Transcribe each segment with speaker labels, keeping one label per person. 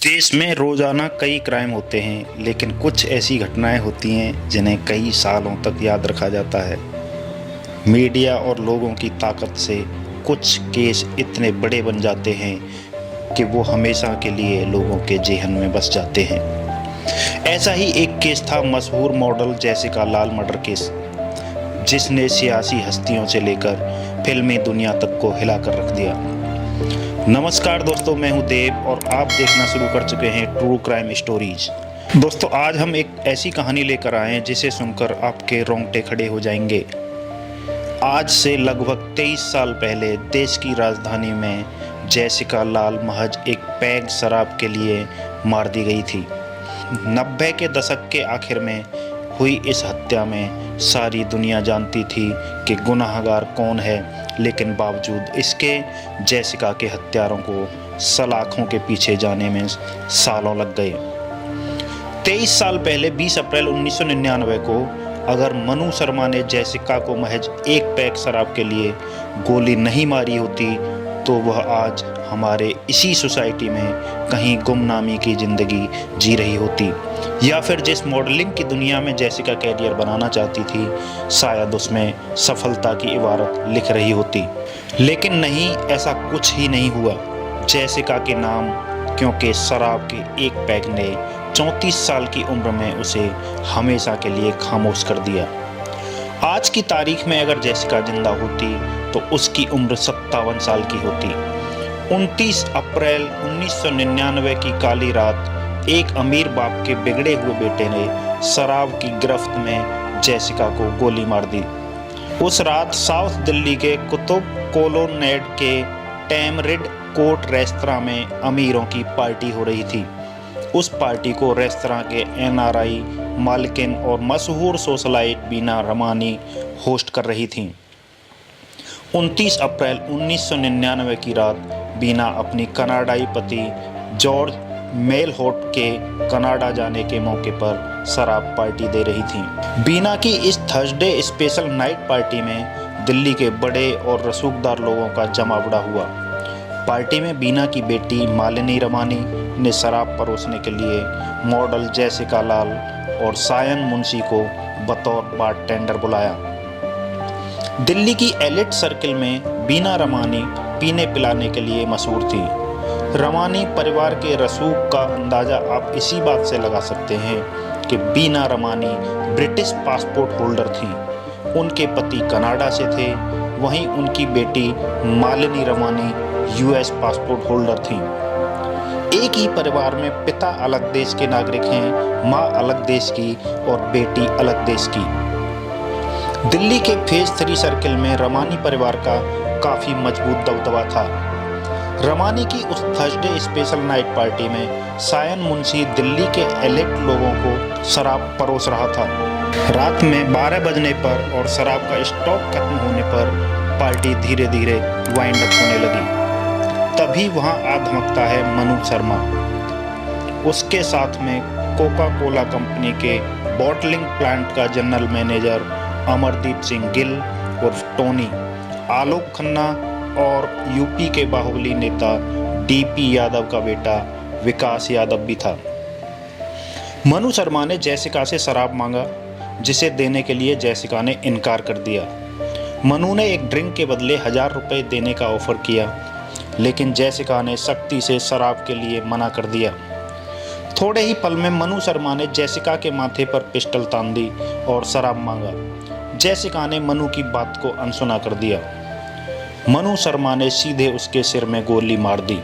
Speaker 1: देश में रोजाना कई क्राइम होते हैं, लेकिन कुछ ऐसी घटनाएं होती हैं जिन्हें कई सालों तक याद रखा जाता है। मीडिया और लोगों की ताकत से कुछ केस इतने बड़े बन जाते हैं कि वो हमेशा के लिए लोगों के जेहन में बस जाते हैं। ऐसा ही एक केस था मशहूर मॉडल जेसिका लाल मर्डर केस, जिसने सियासी हस्तियों से लेकर फिल्मी दुनिया तक को हिला कर रख दिया। नमस्कार दोस्तों, मैं हूं देव और आप देखना शुरू कर चुके हैं ट्रू क्राइम स्टोरीज। दोस्तों, आज हम एक ऐसी कहानी लेकर आए हैं जिसे सुनकर आपके रोंगटे खड़े हो जाएंगे। आज से लगभग 23 साल पहले देश की राजधानी में जेसिका लाल महज एक पैग शराब के लिए मार दी गई थी। 90 के दशक के आखिर में हुई इस हत्या में सारी दुनिया जानती थी कि गुनाहगार कौन है, लेकिन बावजूद इसके जेसिका के हत्यारों को सलाखों के पीछे जाने में सालों लग गए। 23 साल पहले 20 अप्रैल 1999 को अगर मनु शर्मा ने जेसिका को महज एक पैक शराब के लिए गोली नहीं मारी होती तो वह आज हमारे इसी सोसाइटी में कहीं गुमनामी की जिंदगी जी रही होती, या फिर जिस मॉडलिंग की दुनिया में जेसिका कैरियर बनाना चाहती थी शायद उसमें सफलता की इबारत लिख रही होती। लेकिन नहीं, ऐसा कुछ ही नहीं हुआ जेसिका के नाम, क्योंकि शराब के एक पैक ने 34 साल की उम्र में उसे हमेशा के लिए खामोश कर दिया। आज की तारीख में अगर जेसिका जिंदा होती तो उसकी उम्र 57 साल की होती। 29 अप्रैल 1999 की काली रात एक अमीर बाप के बिगड़े हुए बेटे ने शराब की गिरफ्त में जेसिका को गोली मार दी। उस रात साउथ दिल्ली के कुतुब कॉलोनेड के टैमरिड कोर्ट रेस्तरां में अमीरों की पार्टी हो रही थी। उस पार्टी को रेस्तरां के NRI मालकिन और मशहूर सोशलाइट बीना रमानी होस्ट कर रही थीं। 29 अप्रैल 1999 की रात बीना अपनी कनाडाई पति जॉर्ज मेलहोट के कनाडा जाने के मौके पर शराब पार्टी दे रही थी। बीना की इस थर्सडे स्पेशल नाइट पार्टी में दिल्ली के बड़े और रसूखदार लोगों का जमावड़ा हुआ। पार्टी में बीना की बेटी मालिनी रमानी ने शराब परोसने के लिए मॉडल जेसिका लाल और सायन मुंशी को बतौर बारटेंडर बुलाया। दिल्ली की एलिट सर्किल में बीना रमानी पीने पिलाने के लिए मशहूर थी। रमानी परिवार के रसूख का अंदाजा आप इसी बात से लगा सकते हैं कि बीना रमानी ब्रिटिश पासपोर्ट होल्डर थी। उनके पति कनाडा से थे, वहीं उनकी बेटी Malini Ramani US passport holder थी। एक ही परिवार में पिता अलग देश के नागरिक हैं, माँ अलग देश की और बेटी अलग देश की। दिल्ली के फेज 3 सर्किल में रमानी परिवार का काफी मजबूत दबदबा था। रमानी की उस थर्सडे स्पेशल नाइट पार्टी में सायन मुंशी दिल्ली के एलिट लोगों को शराब परोस रहा था। रात में 12 बजने पर और शराब का स्टॉक खत्म होने पर पार्टी धीरे धीरे वाइंड अप होने लगी। तभी वहां आ धमकता है मनु शर्मा। उसके साथ में कोका कोला कंपनी के बॉटलिंग प्लांट का जनरल मैनेजर अमरदीप सिंह गिल उर्फ टोनी, आलोक खन्ना और यूपी के बाहुबली नेता DP यादव का बेटा विकास यादव भी था। मनु शर्मा ने जेसिका से शराब मांगा, जिसे देने के लिए जेसिका ने इनकार कर दिया। मनु ने एक ड्रिंक के बदले 1000 रुपये देने का ऑफर किया, लेकिन जेसिका ने सख्ती से शराब के लिए मना कर दिया। थोड़े ही पल में मनु शर्मा ने जेसिका के माथे पर पिस्टल तान दी और शराब मांगा। जेसिका ने मनु की बात को अनसुना कर दिया। मनु शर्मा ने सीधे उसके सिर में गोली मार दी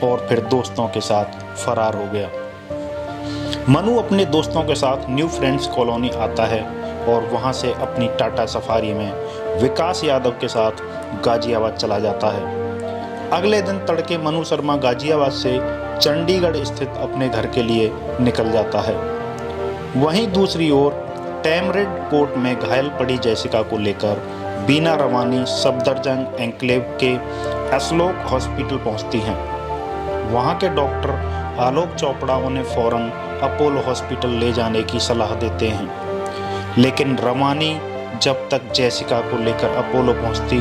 Speaker 1: और फिर दोस्तों के साथ फरार हो गया। मनु अपने दोस्तों के साथ न्यू फ्रेंड्स कॉलोनी आता है और वहां से अपनी टाटा सफारी में विकास यादव के साथ गाजियाबाद चला जाता है। अगले दिन तड़के मनु शर्मा गाजियाबाद से चंडीगढ़ स्थित अपने घर के लिए निकल जाता है। वहीं दूसरी ओर टैमरिड कोर्ट में घायल पड़ी जेसिका को लेकर बीना रमानी सफदरजंग एन्क्लेव के एसलोक हॉस्पिटल पहुंचती हैं। वहां के डॉक्टर आलोक चोपड़ा उन्हें फौरन अपोलो हॉस्पिटल ले जाने की सलाह देते हैं, लेकिन रमानी जब तक जेसिका को लेकर अपोलो पहुंचती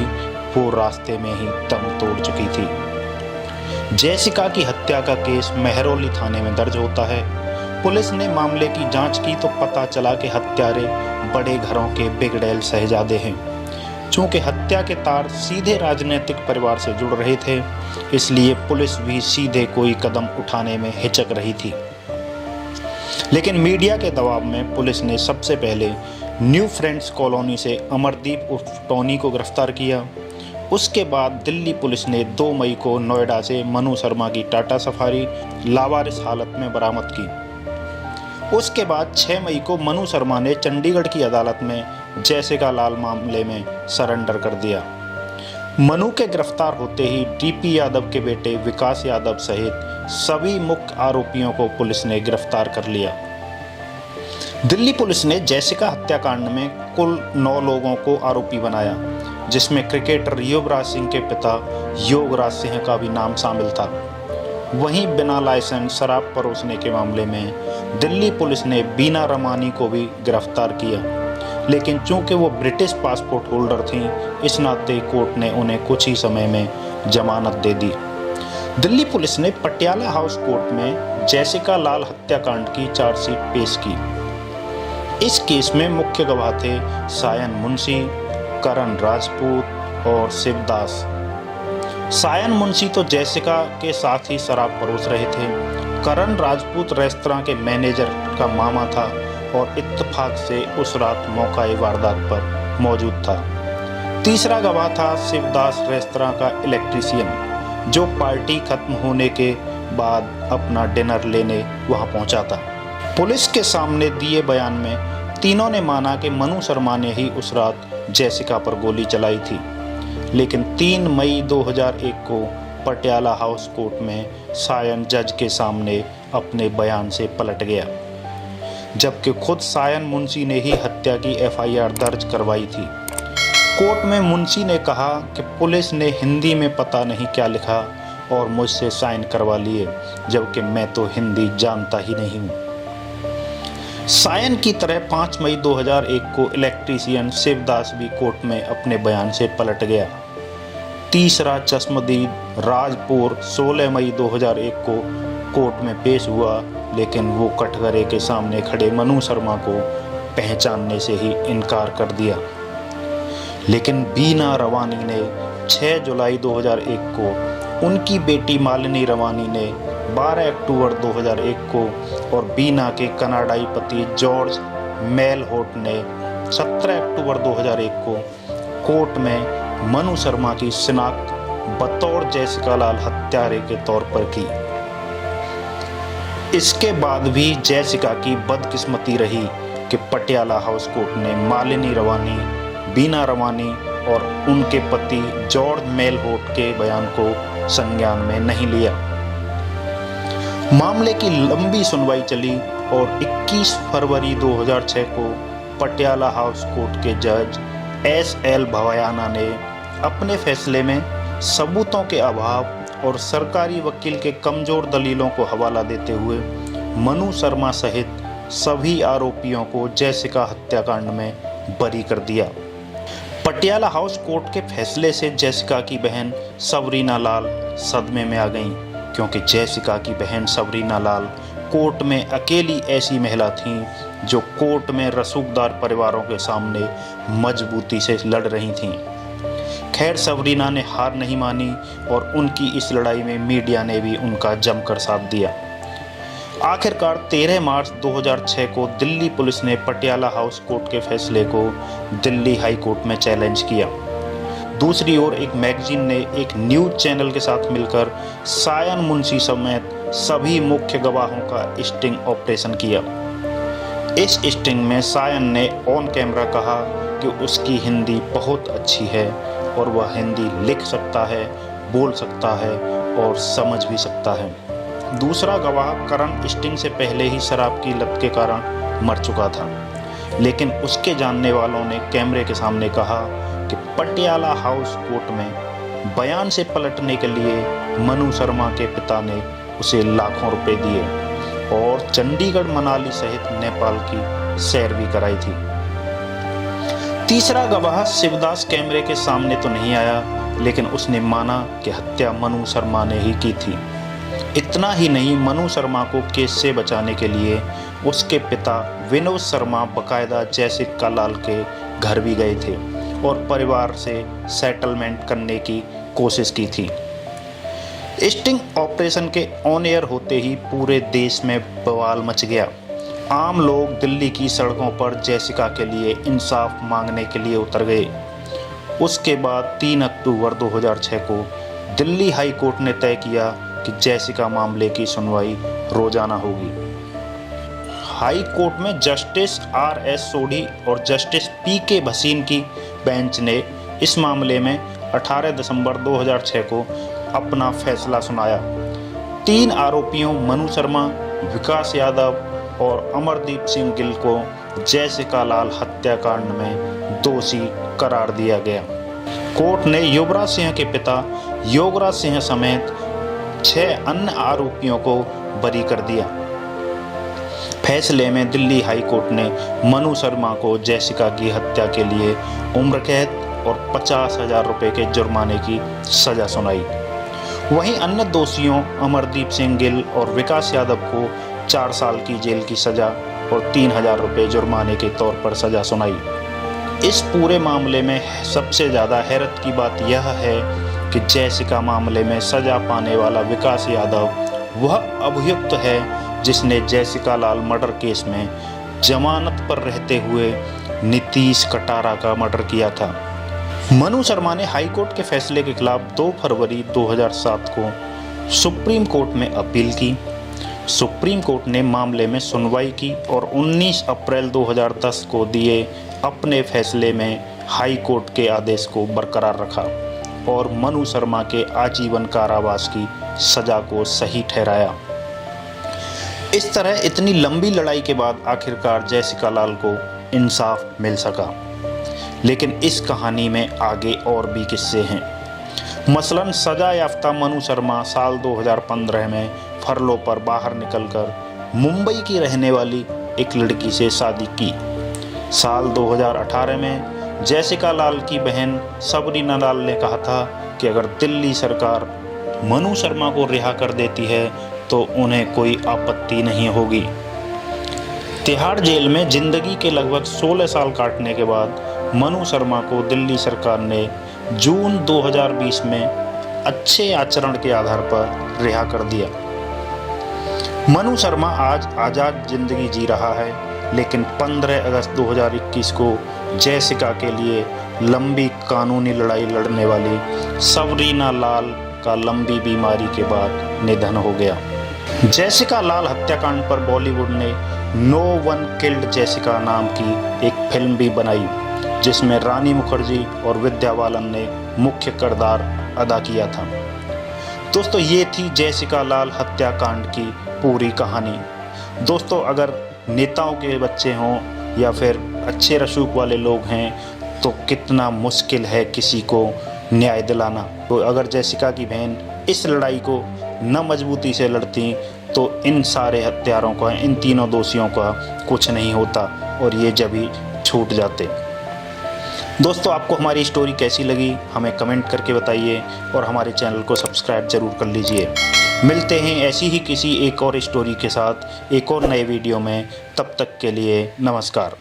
Speaker 1: वो रास्ते में ही दम तोड़ चुकी थी। जैसिका की हत्या का केस मेहरौली थाने में दर्ज होता है। पुलिस ने मामले की जांच की तो पता चला कि हत्यारे बड़े घरों के बिगड़ैल शहजादे हैं। चूंकि हत्या के तार सीधे राजनीतिक परिवार से जुड़ रहे थे, इसलिए पुलिस भी सीधे कोई कदम उठाने में हिचक रही थी। लेकिन मीडिया के दबाव में पुलिस ने सबसे पहले न्यू फ्रेंड्स कॉलोनी से अमरदीप उर्फ टोनी को गिरफ्तार किया। उसके बाद दिल्ली पुलिस ने 2 मई को नोएडा से मनु शर्मा की टाटा सफारी लावारिस हालत में बरामद की। उसके बाद 6 मई को मनु शर्मा ने चंडीगढ़ की अदालत में जैसिका लाल मामले में सरेंडर कर दिया। मनु के गिरफ्तार होते ही डीपी यादव के बेटे विकास यादव सहित सभी मुख्य आरोपियों को पुलिस ने गिरफ्तार कर लिया। दिल्ली पुलिस ने जैसिका हत्याकांड में कुल 9 लोगों को आरोपी बनाया, जिसमें क्रिकेटर युवराज सिंह के पिता योगराज सिंह का भी नाम शामिल था। वहीं बिना लाइसेंस शराब परोसने के मामले में दिल्ली पुलिस ने बीना रमानी को भी गिरफ्तार किया, लेकिन चूंकि वो ब्रिटिश पासपोर्ट होल्डर थीं, इस नाते कोर्ट ने उन्हें कुछ ही समय में जमानत दे दी। दिल्ली पुलिस ने पटियाला हाउस कोर्ट में जैसिका लाल हत्याकांड की चार्जशीट पेश की। इस केस में मुख्य गवाह थे सायन मुंशी, करण राजपूत और शिवदास। सायन मुंशी तो जैसिका के साथ ही शराब परोस रहे थे। करण राजपूत रेस्तरां के मैनेजर का मामा था और इत्तेफाक से उस रात मौकाए वारदात पर मौजूद था। तीसरा गवाह था शिवदास, रेस्तरां का इलेक्ट्रीशियन, जो पार्टी खत्म होने के बाद अपना डिनर लेने वहां पहुंचा था। पुलिस के सामने दिए बयान में तीनों ने माना कि मनु शर्मा ने ही उस रात जैसिका पर गोली चलाई थी। लेकिन 3 मई 2001 को पटियाला हाउस कोर्ट में सायन जज के सामने अपने बयान से पलट गया, जबकि खुद सायन मुंशी ने ही हत्या की एफआईआर दर्ज करवाई थी। कोर्ट में मुंशी ने कहा कि पुलिस ने हिंदी में पता नहीं क्या लिखा और मुझसे साइन करवा लिए, जबकि मैं तो हिंदी जानता ही नहीं हूँ। सायन की तरह 5 मई 2001 को इलेक्ट्रीशियन शिवदास भी कोर्ट में अपने बयान से पलट गया। तीसरा चश्मदीद राजपुर 16 मई 2001 को कोर्ट में पेश हुआ, लेकिन वो कटघरे के सामने खड़े मनु शर्मा को पहचानने से ही इनकार कर दिया। लेकिन बीना रवानी ने 6 जुलाई 2001 को, उनकी बेटी मालिनी रवानी ने 12 अक्टूबर 2001 को और बीना के कनाडाई पति जॉर्ज मेलहोट ने 17 अक्टूबर 2001 को कोर्ट में मनु शर्मा की शिनाख्त बतौर जैसिका लाल हत्यारे के तौर पर की। इसके बाद भी जैसिका की बदकिस्मती रही कि पटियाला हाउस कोर्ट ने मालिनी रवानी, बीना रवानी और उनके पति जॉर्ज मेलहोट के बयान को संज्ञान में नहीं लिया। मामले की लंबी सुनवाई चली और 21 फरवरी 2006 को पटियाला हाउस कोर्ट के जज एस.एल. भवयाना ने अपने फैसले में सबूतों के अभाव और सरकारी वकील के कमजोर दलीलों को हवाला देते हुए मनु शर्मा सहित सभी आरोपियों को जैसिका हत्याकांड में बरी कर दिया। पटियाला हाउस कोर्ट के फैसले से जैसिका की बहन सबरीना लाल सदमे में आ गईं, क्योंकि जैसिका की बहन सबरीना लाल कोर्ट में अकेली ऐसी महिला थीं जो कोर्ट में रसूखदार परिवारों के सामने मजबूती से लड़ रही थीं। खैर, सबरीना ने हार नहीं मानी और उनकी इस लड़ाई में मीडिया ने भी उनका जमकर साथ दिया। आखिरकार 13 मार्च 2006 को दिल्ली पुलिस ने पटियाला हाउस कोर्ट के फैसले को दिल्ली हाई कोर्ट में चैलेंज किया। दूसरी ओर एक मैगजीन ने एक न्यूज चैनल के साथ मिलकर सायन मुंशी समेत सभी मुख्य गवाहों का स्टिंग ऑपरेशन किया। इस स्टिंग में सायन ने ऑन कैमरा कहा कि उसकी हिंदी बहुत अच्छी है और वह हिंदी लिख सकता है, बोल सकता है और समझ भी सकता है। दूसरा गवाह करण स्टिंग से पहले ही शराब की लत के कारण मर चुका था, लेकिन उसके जानने वालों ने कैमरे के सामने कहा कि पटियाला हाउस कोर्ट में बयान से पलटने के लिए मनु शर्मा के पिता ने उसे लाखों रुपए दिए और चंडीगढ़, मनाली सहित नेपाल की सैर भी कराई थी। तीसरा गवाह शिवदास कैमरे के सामने तो नहीं आया, लेकिन उसने माना कि हत्या मनु शर्मा ने ही की थी। इतना ही नहीं, मनु शर्मा को केस से बचाने के लिए उसके पिता विनोद शर्मा बकायदा जयसिका लाल के घर भी गए थे और परिवार से सेटलमेंट करने की कोशिश की थी। स्टिंग ऑपरेशन के ऑन एयर होते ही पूरे देश में बवाल मच गया। आम लोग दिल्ली की सड़कों पर जयसिका के लिए इंसाफ मांगने के लिए उतर गए। उसके बाद 3 अक्टूबर 2006 को दिल्ली हाई कोर्ट ने तय किया कि जयसिका मामले की सुनवाई रोजाना होगी। हाई कोर्ट में जस्टिस RS सोढ़ी और जस्टिस PK भसीन की बेंच ने इस मामले में 18 दिसंबर 2006 को अपना फैसला सुनाया। 3 आरोपियों मनु शर्मा, विकास यादव और अमरदीप सिंह गिल को जयसिका लाल हत्याकांड में दोषी करार दिया गया। कोर्ट ने युवराज सिंह के पिता योगराज सिंह समेत 6 अन्य आरोपियों को बरी कर दिया। फैसले में दिल्ली हाई कोर्ट ने मनु शर्मा को जयसिका की हत्या के लिए उम्र कैद और 50,000 रुपये के जुर्माने की सजा सुनाई। वहीं अन्य दोषियों अमरदीप सिंह गिल और विकास यादव को 4 साल की जेल की सजा और 3,000 रुपये जुर्माने के तौर पर सजा सुनाई। इस पूरे मामले में सबसे ज़्यादा हैरत की बात यह है कि जयसिका मामले में सजा पाने वाला विकास यादव वह अभियुक्त है जिसने जयसिका लाल मर्डर केस में जमानत पर रहते हुए नीतीश कटारा का मर्डर किया था। मनु शर्मा ने हाई कोर्ट के फैसले के खिलाफ 2 फरवरी 2007 को सुप्रीम कोर्ट में अपील की। सुप्रीम कोर्ट ने मामले में सुनवाई की और 19 अप्रैल 2010 को दिए अपने फैसले में हाई कोर्ट के आदेश को बरकरार रखा और मनु शर्मा के आजीवन कारावास की सजा को सही ठहराया। इस तरह इतनी लंबी लड़ाई के बाद आखिरकार जयसिका लाल को इंसाफ मिल सका। लेकिन इस कहानी में आगे और भी किस्से हैं। मसलन सजा याफ्ता मनु शर्मा साल 2015 में फरलो पर बाहर निकलकर मुंबई की रहने वाली एक लड़की से शादी की। साल 2018 में जयसिका लाल की बहन सबरीना लाल ने कहा था कि अगर दिल्ली सरकार मनु शर्मा को रिहा कर देती है तो उन्हें कोई आपत्ति नहीं होगी। तिहाड़ जेल में जिंदगी के लगभग 16 साल काटने के बाद मनु शर्मा को दिल्ली सरकार ने जून 2020 में अच्छे आचरण के आधार पर रिहा कर दिया। मनु शर्मा आज आज़ाद जिंदगी जी रहा है, लेकिन 15 अगस्त 2021 को जयसिका के लिए लंबी कानूनी लड़ाई लड़ने वाली सबरीना लाल का लंबी बीमारी के बाद निधन हो गया। जयसिका लाल हत्याकांड पर बॉलीवुड ने नो वन किल्ड जयसिका नाम की एक फिल्म भी बनाई, जिसमें रानी मुखर्जी और विद्या बालन ने मुख्य किरदार अदा किया था। दोस्तों, ये थी जयसिका लाल हत्याकांड की पूरी कहानी। दोस्तों, अगर नेताओं के बच्चे हों या फिर अच्छे रसूख वाले लोग हैं तो कितना मुश्किल है किसी को न्याय दिलाना। तो अगर जयसिका की बहन इस लड़ाई को न मजबूती से लड़ती तो इन सारे हत्यारों का, इन तीनों दोषियों का कुछ नहीं होता और ये जब ही छूट जाते। दोस्तों, आपको हमारी स्टोरी कैसी लगी हमें कमेंट करके बताइए और हमारे चैनल को सब्सक्राइब जरूर कर लीजिए। मिलते हैं ऐसी ही किसी एक और स्टोरी के साथ एक और नए वीडियो में। तब तक के लिए नमस्कार।